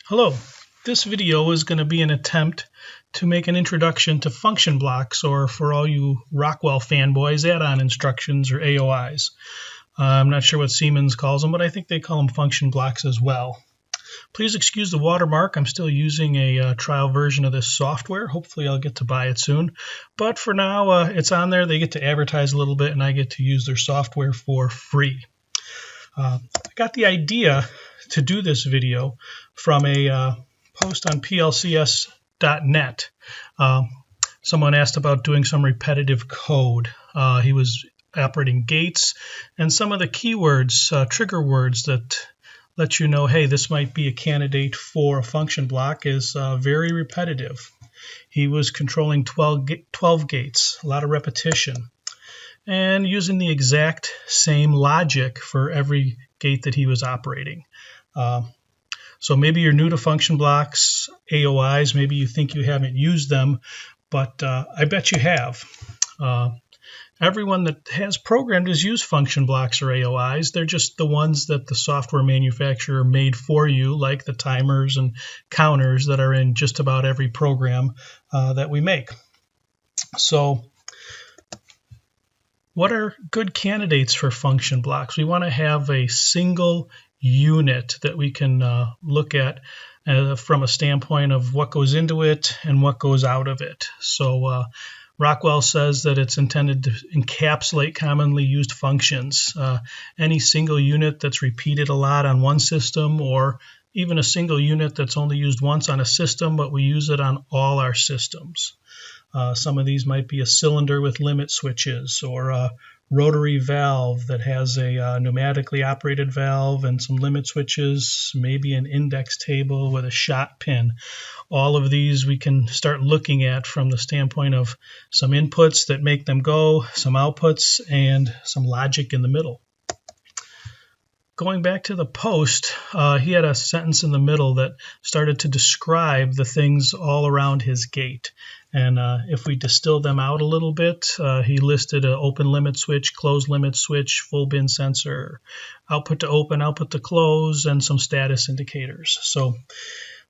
Hello, this video is going to be an attempt to make an introduction to function blocks, or for all you Rockwell fanboys, add-on instructions or AOIs. I'm not sure what Siemens calls them, but I think they call them function blocks as well. Please excuse the watermark. I'm still using a trial version of this software. Hopefully I'll get to buy it soon. But for now, it's on there. They get to advertise a little bit, and I get to use their software for free. I got the idea to do this video from a post on plcs.net. Someone asked about doing some repetitive code. He was operating gates, and some of the keywords, trigger words that let you know, hey, this might be a candidate for a function block is very repetitive. He was controlling 12 gates, a lot of repetition, and using the exact same logic for every gate that he was operating. So maybe you're new to function blocks, AOIs, maybe you think you haven't used them, but I bet you have. Everyone that has programmed has used function blocks or AOIs. They're just the ones that the software manufacturer made for you, like the timers and counters that are in just about every program that we make. So what are good candidates for function blocks? We want to have a single unit that we can look at from a standpoint of what goes into it and what goes out of it. So Rockwell says that it's intended to encapsulate commonly used functions. Any single unit that's repeated a lot on one system, or even a single unit that's only used once on a system, but we use it on all our systems. Some of these might be a cylinder with limit switches, or a rotary valve that has a pneumatically operated valve and some limit switches, maybe an index table with a shot pin. All of these we can start looking at from the standpoint of some inputs that make them go, some outputs, and some logic in the middle. Going back to the post, he had a sentence in the middle that started to describe the things all around his gate. And if we distill them out a little bit, he listed an open limit switch, closed limit switch, full bin sensor, output to open, output to close, and some status indicators. So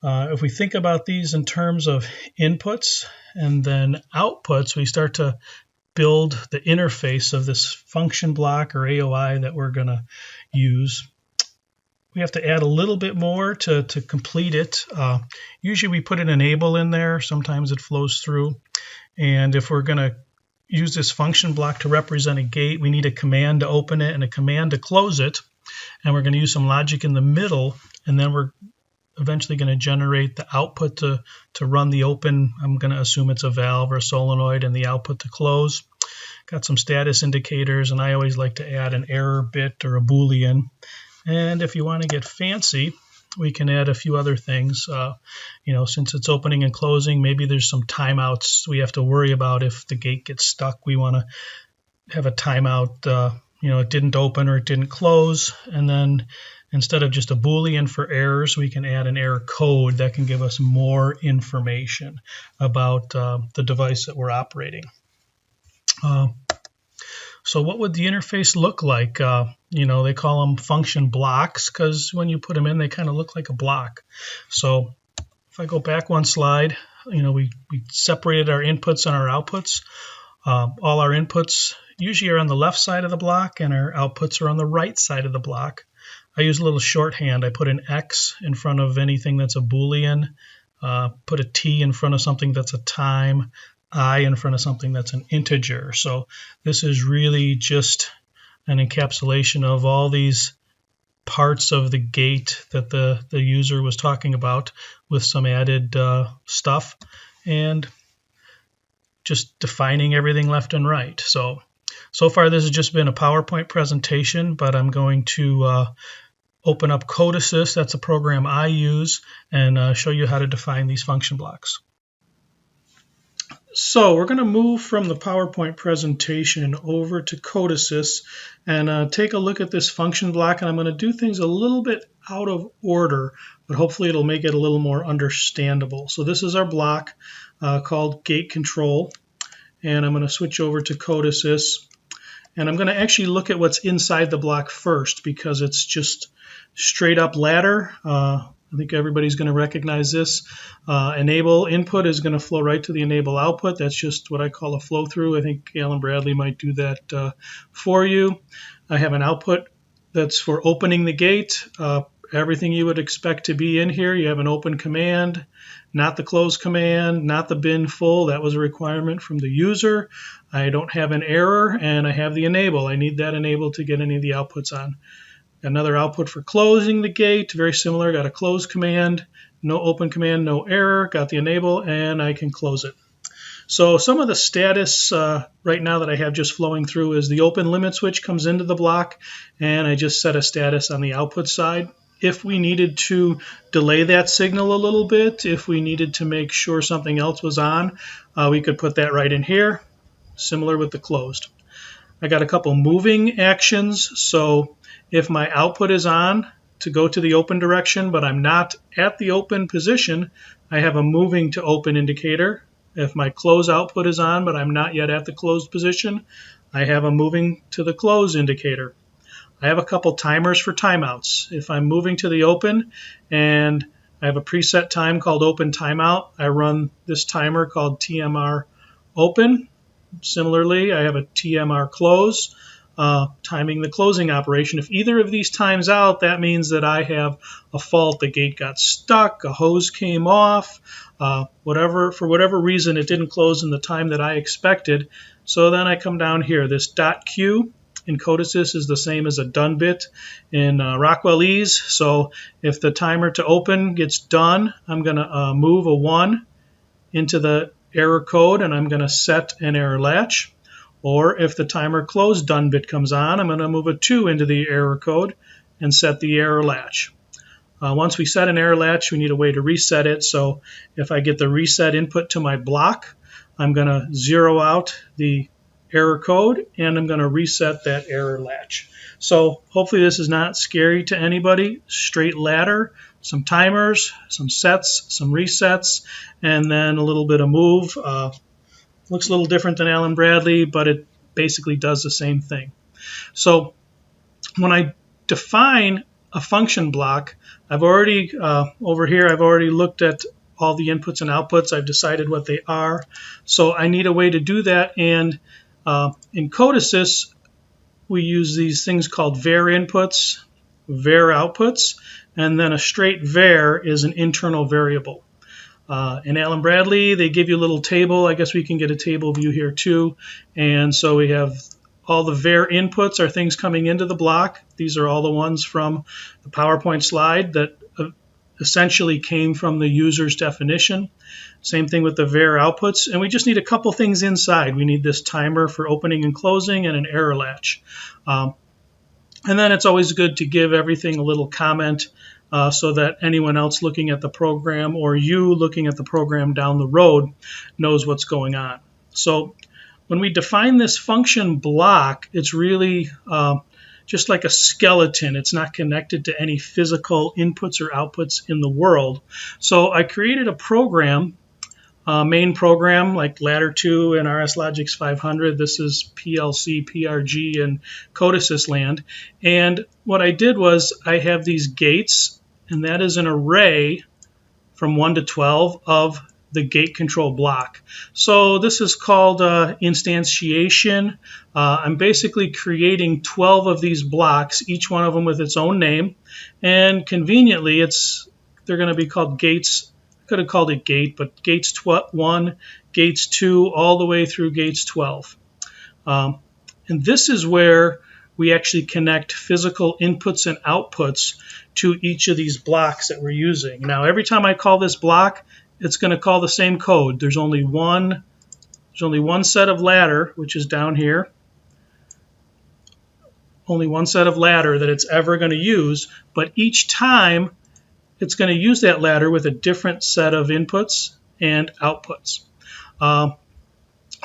if we think about these in terms of inputs and then outputs, we start to build the interface of this function block or AOI that we're going to use. We have to add a little bit more to complete it. Usually we put an enable in there. Sometimes it flows through. And if we're going to use this function block to represent a gate, we need a command to open it and a command to close it. And we're going to use some logic in the middle, and then we're eventually going to generate the output to run the open. I'm going to assume it's a valve or a solenoid, and the output to close. Got some status indicators, and I always like to add an error bit or a Boolean. And if you want to get fancy, we can add a few other things. Since it's opening and closing, maybe there's some timeouts we have to worry about. If the gate gets stuck, we want to have a timeout. It didn't open or it didn't close, and then instead of just a Boolean for errors, we can add an error code that can give us more information about the device that we're operating. So what would the interface look like? They call them function blocks because when you put them in, they kind of look like a block. So if I go back one slide, we separated our inputs and our outputs. All our inputs usually are on the left side of the block, and our outputs are on the right side of the block. I use a little shorthand. I put an X in front of anything that's a Boolean, put a T in front of something that's a time, I in front of something that's an integer. So this is really just an encapsulation of all these parts of the gate that the user was talking about, with some added stuff, and just defining everything left and right. So far this has just been a PowerPoint presentation, but I'm going to open up Code Assist. That's a program I use, and show you how to define these function blocks. So we're going to move from the PowerPoint presentation over to Code Assist and take a look at this function block. And I'm going to do things a little bit out of order, but hopefully it'll make it a little more understandable. So this is our block called Gate Control, and I'm going to switch over to Code Assist. And I'm going to actually look at what's inside the block first, because it's just straight up ladder. I think everybody's going to recognize this. Enable input is going to flow right to the enable output. That's just what I call a flow through. I think Alan Bradley might do that for you. I have an output that's for opening the gate. Everything you would expect to be in here. You have an open command, not the close command, not the bin full. That was a requirement from the user. I don't have an error, and I have the enable. I need that enable to get any of the outputs on. Another output for closing the gate, very similar. Got a close command, no open command, no error. Got the enable, and I can close it. So some of the status right now that I have just flowing through is the open limit switch comes into the block, and I just set a status on the output side. If we needed to delay that signal a little bit, if we needed to make sure something else was on, we could put that right in here, similar with the closed. I got a couple moving actions, so if my output is on to go to the open direction, but I'm not at the open position, I have a moving to open indicator. If my close output is on, but I'm not yet at the closed position, I have a moving to the close indicator. I have a couple timers for timeouts. If I'm moving to the open and I have a preset time called open timeout, I run this timer called TMR open. Similarly, I have a TMR close, timing the closing operation. If either of these times out, that means that I have a fault. The gate got stuck, a hose came off, for whatever reason it didn't close in the time that I expected. So then I come down here. This .q in Codesys is the same as a done bit in Rockwell Ease. So if the timer to open gets done, I'm going to move a 1 into the error code, and I'm going to set an error latch. Or if the timer close done bit comes on, I'm going to move a 2 into the error code and set the error latch. Once we set an error latch, we need a way to reset it. So if I get the reset input to my block, I'm going to zero out the error code, and I'm going to reset that error latch. So hopefully this is not scary to anybody. Straight ladder, some timers, some sets, some resets, and then a little bit of move. Looks a little different than Alan Bradley, but it basically does the same thing. So when I define a function block, I've already, over here, I've already looked at all the inputs and outputs. I've decided what they are. So I need a way to do that, and in Codesys, we use these things called var inputs, var outputs, and then a straight var is an internal variable. In Alan Bradley, they give you a little table. I guess we can get a table view here too. And so we have all the var inputs are things coming into the block. These are all the ones from the PowerPoint slide that essentially came from the user's definition. Same thing with the var outputs. And we just need a couple things inside. We need this timer for opening and closing and an error latch. And then it's always good to give everything a little comment so that anyone else looking at the program or you looking at the program down the road knows what's going on. So when we define this function block, it's really just like a skeleton. It's not connected to any physical inputs or outputs in the world. So I created a program, main program like Ladder 2 and RS Logix 500. This is PLC, PRG, and Codesys land. And what I did was I have these gates, and that is an array from 1 to 12 of the gate control block. So this is called instantiation. I'm basically creating 12 of these blocks, each one of them with its own name. And conveniently, they're going to be called gates. I could have called it gate, but gates 1, gates 2, all the way through gates 12. And this is where we actually connect physical inputs and outputs to each of these blocks that we're using. Now, every time I call this block, it's going to call the same code. There's only one set of ladder, which is down here. Only one set of ladder that it's ever going to use, but each time it's going to use that ladder with a different set of inputs and outputs.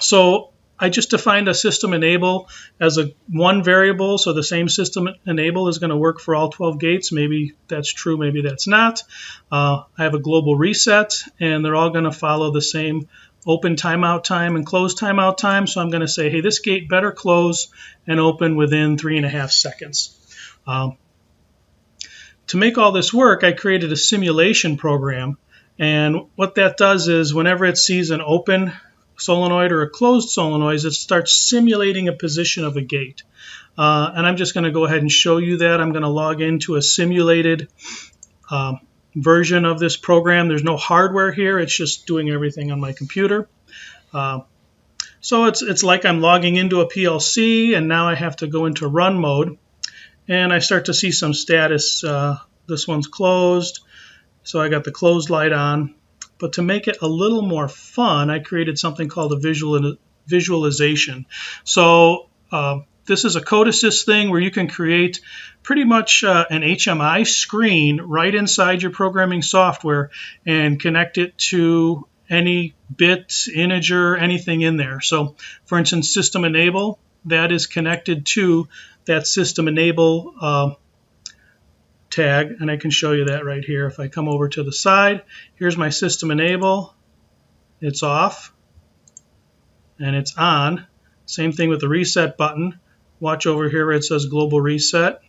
So I just defined a system enable as one variable, so the same system enable is going to work for all 12 gates. Maybe that's true, maybe that's not. I have a global reset, and they're all going to follow the same open timeout time and close timeout time. So I'm going to say, hey, this gate better close and open within 3.5 seconds. to make all this work, I created a simulation program. And what that does is whenever it sees an open solenoid or a closed solenoid, it starts simulating a position of a gate. And I'm just going to go ahead and show you that. I'm going to log into a simulated version of this program. There's no hardware here. It's just doing everything on my computer. So it's like I'm logging into a PLC, and now I have to go into run mode. And I start to see some status. This one's closed, so I got the closed light on. But to make it a little more fun, I created something called a visualization. So this is a code assist thing where you can create pretty much an HMI screen right inside your programming software and connect it to any bit, integer, anything in there. So for instance, system enable, that is connected to that system enable tag, and I can show you that right here. If I come over to the side, here's my system enable. It's off and it's on. Same thing with the reset button. Watch over here where it says global reset.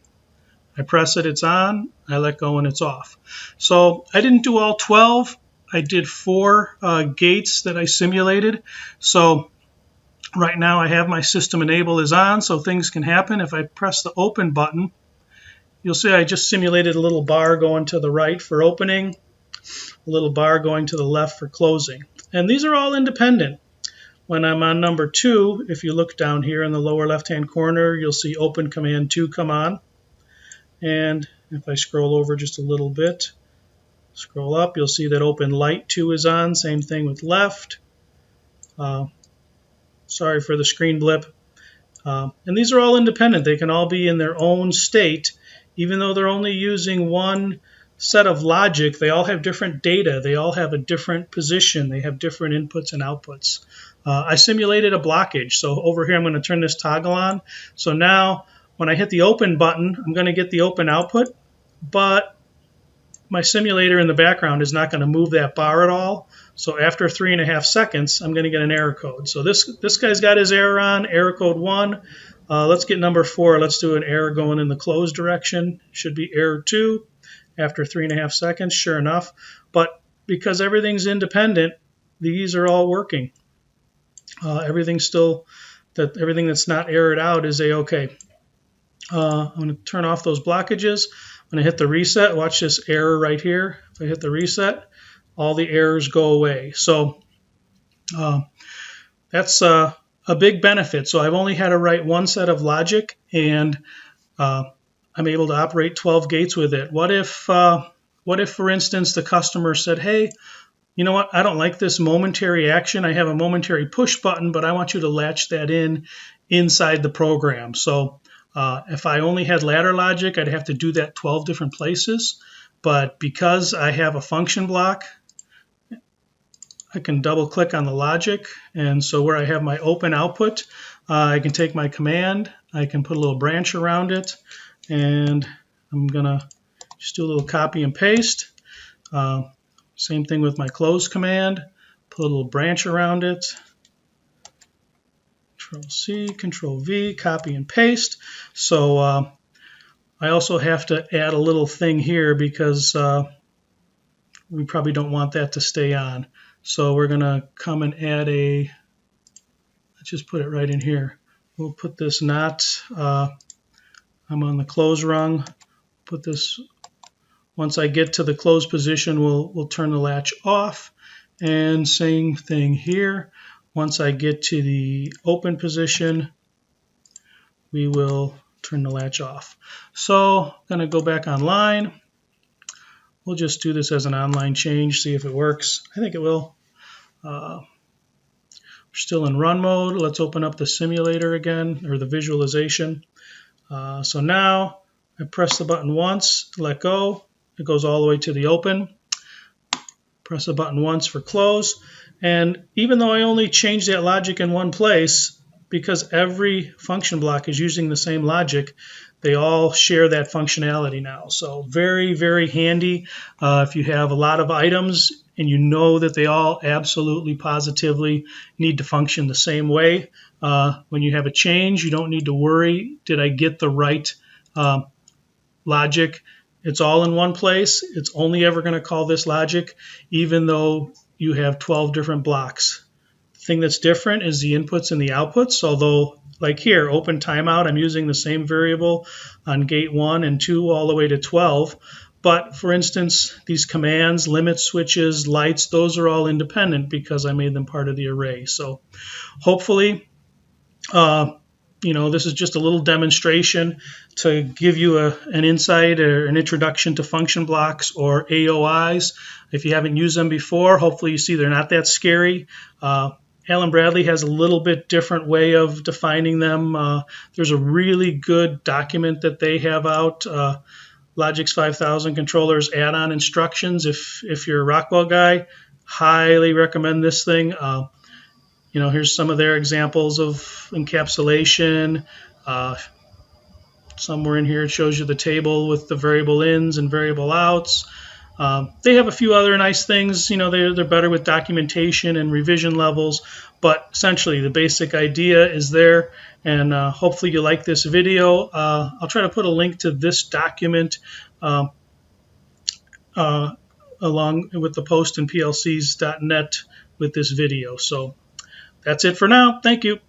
I press it, it's on. I let go and it's off. So I didn't do all 12. I did 4 gates that I simulated. So right now I have my system enable is on, so things can happen. If I press the open button, you'll see I just simulated a little bar going to the right for opening, a little bar going to the left for closing. And these are all independent. When I'm on number 2, if you look down here in the lower left-hand corner, you'll see open command 2 come on. And if I scroll over just a little bit, scroll up, you'll see that open light 2 is on. Same thing with left. Sorry for the screen blip. And these are all independent. They can all be in their own state. Even though they're only using one set of logic, they all have different data. They all have a different position. They have different inputs and outputs. I simulated a blockage. So over here, I'm going to turn this toggle on. So now when I hit the open button, I'm going to get the open output, but my simulator in the background is not going to move that bar at all. So after 3.5 seconds, I'm going to get an error code. So this guy's got his error on, error code 1. Let's get number 4. Let's do an error going in the closed direction. Should be error 2 after 3.5 seconds, sure enough. But because everything's independent, these are all working. Everything that's not errored out is a-okay. I'm going to turn off those blockages. I'm going to hit the reset. Watch this error right here. If I hit the reset, all the errors go away. So that's a big benefit. So I've only had to write one set of logic, and I'm able to operate 12 gates with it. What if, for instance, the customer said, hey, you know what, I don't like this momentary action. I have a momentary push button, but I want you to latch that inside the program. So if I only had ladder logic, I'd have to do that 12 different places. But because I have a function block, I can double click on the logic. And so where I have my open output, I can take my command, I can put a little branch around it, and I'm going to just do a little copy and paste. Same thing with my close command, put a little branch around it. Control-C, Control-V, copy and paste. So I also have to add a little thing here because we probably don't want that to stay on. So we're going to come and add let's just put it right in here. We'll put this not, I'm on the close rung. Put this, once I get to the close position, we'll turn the latch off. And same thing here. Once I get to the open position, we will turn the latch off. So I'm going to go back online. We'll just do this as an online change, see if it works. I think it will. We're still in run mode. Let's open up the simulator again, or the visualization. So now I press the button once to let go. It goes all the way to the open. Press the button once for close. And even though I only changed that logic in one place, because every function block is using the same logic, they all share that functionality now. So very, very handy if you have a lot of items and you know that they all absolutely positively need to function the same way. When you have a change, you don't need to worry, did I get the right logic It's all in one place. It's only ever going to call this logic, even though you have 12 different blocks. The thing that's different is the inputs and the outputs, although like here, open timeout, I'm using the same variable on gate 1 and 2 all the way to 12. But for instance, these commands, limit switches, lights, those are all independent because I made them part of the array. So hopefully, this is just a little demonstration to give you an insight or an introduction to function blocks or AOIs. If you haven't used them before, hopefully you see they're not that scary. Alan Bradley has a little bit different way of defining them. There's a really good document that they have out, Logix 5000 controllers add-on instructions. If you're a Rockwell guy, highly recommend this thing. Here's some of their examples of encapsulation. Somewhere in here it shows you the table with the variable ins and variable outs. They have a few other nice things. They're better with documentation and revision levels, but essentially the basic idea is there, and hopefully you like this video. I'll try to put a link to this document along with the post in plcs.net with this video. So that's it for now. Thank you.